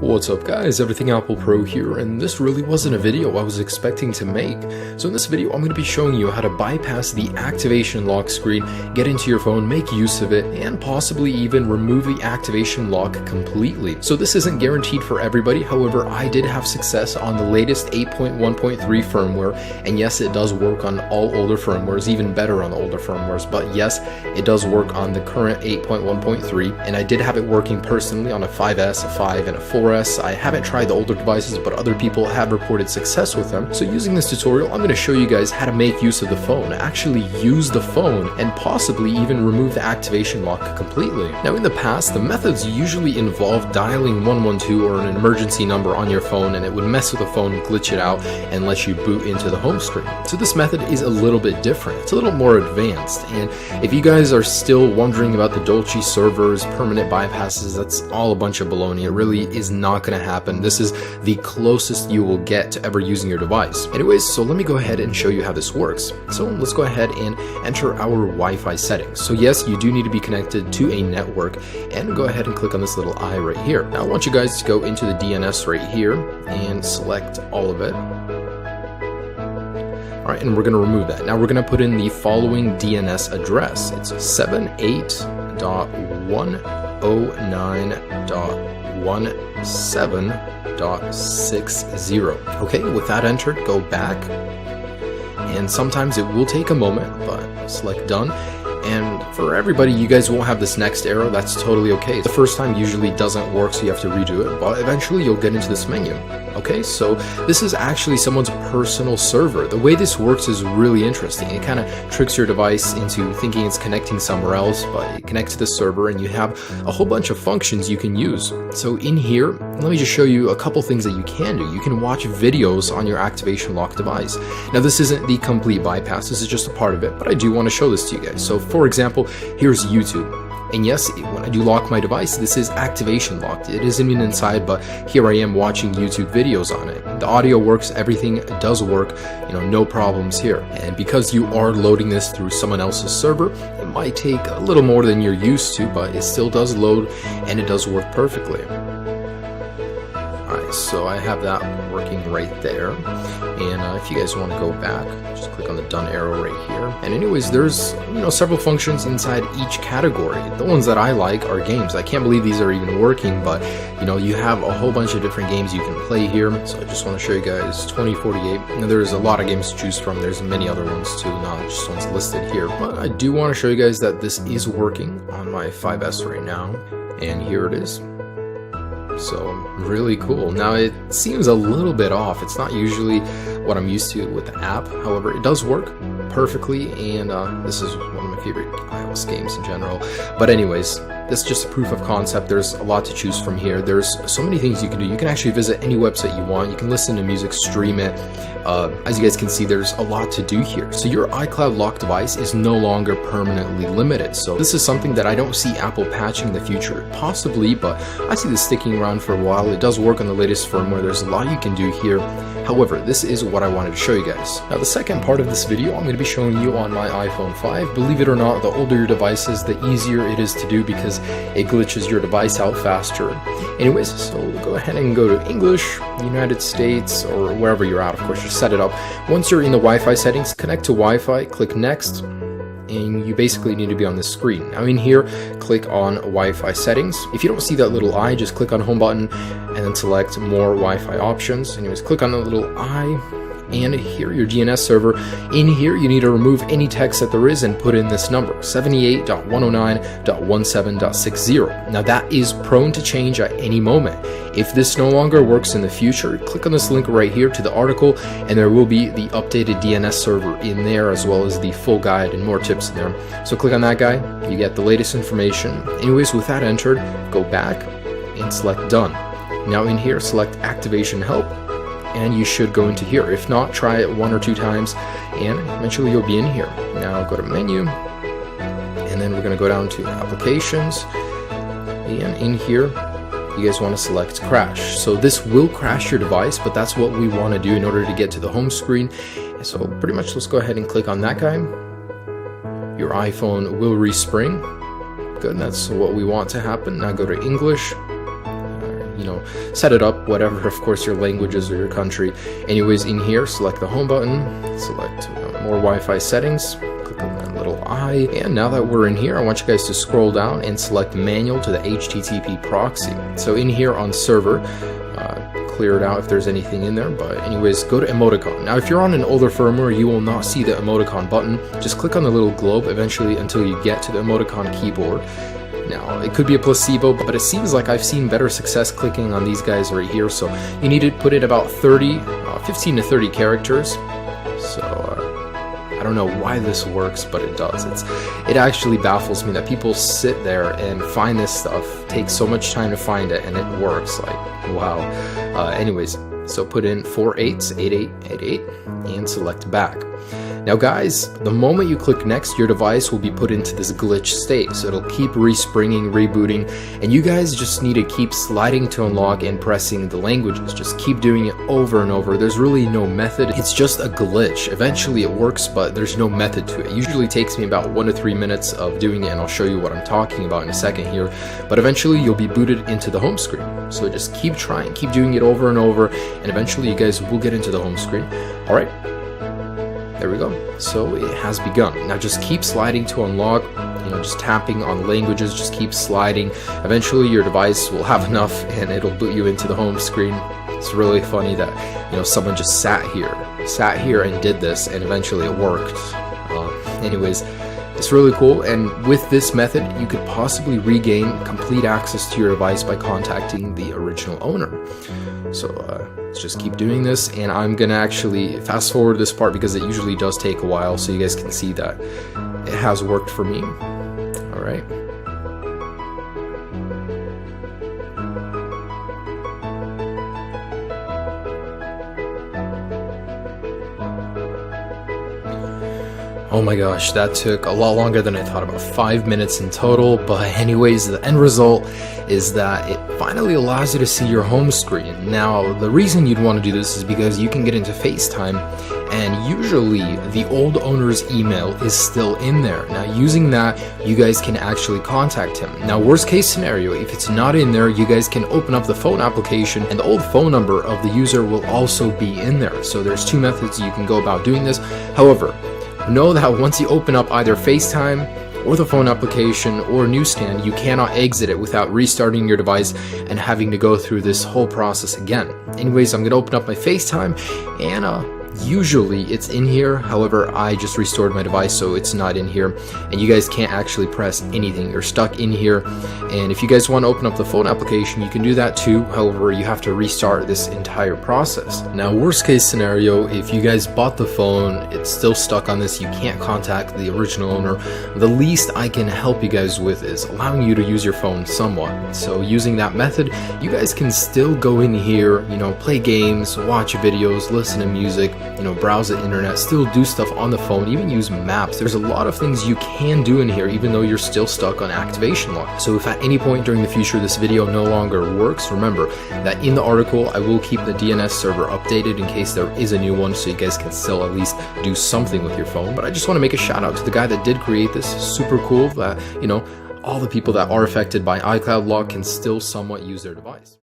What's up guys, Everything Apple Pro here, and this really wasn't a video I was expecting to make. So in this video I'm going to be showing you how to bypass the activation lock screen, get into your phone, make use of it, and possibly even remove the activation lock completely. So this isn't guaranteed for everybody, however I did have success on the latest 8.1.3 firmware, and yes, it does work on all older firmwares, even better on the older firmwares, but yes, it does work on the current 8.1.3, and I did have it working personally on a 5S, a 5, and a 4S. I haven't tried the older devices, but other people have reported success with them. So using this tutorial, I'm going to show you guys how to make use of the phone, actually use the phone, and possibly even remove the activation lock completely. Now in the past, the methods usually involve dialing 112 or an emergency number on your phone, and it would mess with the phone, glitch it out, and let you boot into the home screen. So this method is a little bit different. It's a little more advanced, and if you guys are still wondering about the Dolce servers, permanent bypasses, that's all a bunch of baloney. It really is not going to happen. This is the closest you will get to ever using your device. Anyways, so let me go ahead and show you how this works. So let's go ahead and enter our Wi-Fi settings. So yes, you do need to be connected to a network, and go ahead and click on this little eye right here. Now I want you guys to go into the DNS right here and select all of it. Alright, and we're going to remove that. Now we're going to put in the following DNS address. It's 78.109.17.60. Okay, with that entered, go back, and sometimes it will take a moment, but select done. And for everybody, you guys won't have this next arrow. That's totally okay. The first time usually doesn't work, so you have to redo it, but eventually you'll get into this menu. Okay, so this is actually someone's personal server. The way this works is really interesting. It kind of tricks your device into thinking it's connecting somewhere else, but it connects to the server, and you have a whole bunch of functions you can use. So in here, let me just show you a couple things that you can do. You can watch videos on your activation lock device. Now this isn't the complete bypass, this is just a part of it, but I do want to show this to you guys. So for example, here's YouTube. And yes, when I do lock my device, this is activation locked. It isn't even inside, but here I am watching YouTube videos on it. The audio works, everything does work, no problems here. And because you are loading this through someone else's server, it might take a little more than you're used to, but it still does load, and it does work perfectly. Alright, so I have that working right there, and if you guys want to go back, just click on the done arrow right here. And anyways, there's several functions inside each category. The ones that I like are games. I can't believe these are even working, but you have a whole bunch of different games you can play here. So I just want to show you guys 2048. Now there's a lot of games to choose from. There's many other ones too, not just ones listed here. But I do want to show you guys that this is working on my 5S right now, and here it is. So really cool. Now it seems a little bit off. It's not usually what I'm used to with the app. However, it does work perfectly, and this is one of my favorite iOS games in general. But anyways, this is just a proof of concept. There's a lot to choose from here. There's so many things you can do. You can actually visit any website you want. You can listen to music, stream it. As you guys can see, there's a lot to do here. So your iCloud lock device is no longer permanently limited. So this is something that I don't see Apple patching in the future. Possibly, but I see this sticking around for a while. It does work on the latest firmware. There's a lot you can do here. However, this is what I wanted to show you guys. Now the second part of this video, I'm going to be showing you on my iPhone 5. Believe it or not, the older your device is, the easier it is to do because it glitches your device out faster. Anyways, so go ahead and go to English, United States, or wherever you're at, of course, just set it up. Once you're in the Wi-Fi settings, connect to Wi-Fi, click next, and you basically need to be on this screen. Now in here, click on Wi-Fi settings. If you don't see that little eye, just click on home button and then select more Wi-Fi options. Anyways, click on the little eye, and here your DNS server. In here you need to remove any text that there is and put in this number, 78.109.17.60. Now that is prone to change at any moment. If this no longer works in the future, click on this link right here to the article, and there will be the updated DNS server in there, as well as the full guide and more tips in there. So click on that guy, you get the latest information. Anyways, with that entered, go back and select done. Now in here, select activation help, and you should go into here. If not, try it 1 or 2 times, and eventually you'll be in here. Now go to menu, and then we're going to go down to applications, and in here you guys want to select crash. So this will crash your device, but that's what we want to do in order to get to the home screen. So pretty much let's go ahead and click on that guy. Your iPhone will respring. Good, that's what we want to happen. Now go to English, set it up, whatever, of course, your languages or your country. Anyways, in here, select the home button, select more Wi-Fi settings, click on that little eye, and now that we're in here, I want you guys to scroll down and select manual to the HTTP proxy. So in here on server, clear it out if there's anything in there, but anyways, go to emoticon. Now if you're on an older firmware, you will not see the emoticon button. Just click on the little globe eventually until you get to the emoticon keyboard. Now it could be a placebo, but it seems like I've seen better success clicking on these guys right here. So you need to put in about 15 to 30 characters. So I don't know why this works, but it does. It actually baffles me that people sit there and find this stuff, take so much time to find it, and it works. Like, wow. Anyways, so put in 488888 and select back. Now guys, the moment you click next, your device will be put into this glitch state, so it'll keep respringing, rebooting, and you guys just need to keep sliding to unlock and pressing the languages. Just keep doing it over and over. There's really no method. It's just a glitch. Eventually it works, but there's no method to it. It usually takes me about 1 to 3 minutes of doing it, and I'll show you what I'm talking about in a second here, but eventually you'll be booted into the home screen. So just keep trying, keep doing it over and over, and eventually you guys will get into the home screen. All right. There we go. So it has begun. Now just keep sliding to unlock, just tapping on languages, just keep sliding. Eventually your device will have enough and it'll boot you into the home screen. It's really funny that, someone just sat here and did this, and eventually it worked. Anyways, it's really cool, and with this method, you could possibly regain complete access to your device by contacting the original owner. So let's just keep doing this, and I'm gonna actually fast forward this part because it usually does take a while, so you guys can see that it has worked for me. All right. Oh my gosh, that took a lot longer than I thought, about 5 minutes in total, but anyways, the end result is that it finally allows you to see your home screen. Now, the reason you'd want to do this is because you can get into FaceTime, and usually the old owner's email is still in there. Now, using that, you guys can actually contact him. Now, worst case scenario, if it's not in there, you guys can open up the phone application, and the old phone number of the user will also be in there. So there's 2 methods you can go about doing this. However, know that once you open up either FaceTime or the phone application or Newsstand, you cannot exit it without restarting your device and having to go through this whole process again. Anyways, I'm gonna open up my FaceTime, and usually it's in here. However, I just restored my device, so it's not in here, and you guys can't actually press anything. You're stuck in here, and if you guys want to open up the phone application, you can do that too. However, you have to restart this entire process. Now, worst case scenario, if you guys bought the phone, it's still stuck on this, you can't contact the original owner, the least I can help you guys with is allowing you to use your phone somewhat. So using that method, you guys can still go in here, play games, watch videos, listen to music, browse the internet, still do stuff on the phone, even use maps. There's a lot of things you can do in here, even though you're still stuck on activation lock. So if at any point during the future this video no longer works, remember that in the article I will keep the DNS server updated in case there is a new one, so you guys can still at least do something with your phone. But I just want to make a shout out to the guy that did create this. Super cool that, all the people that are affected by iCloud lock can still somewhat use their device.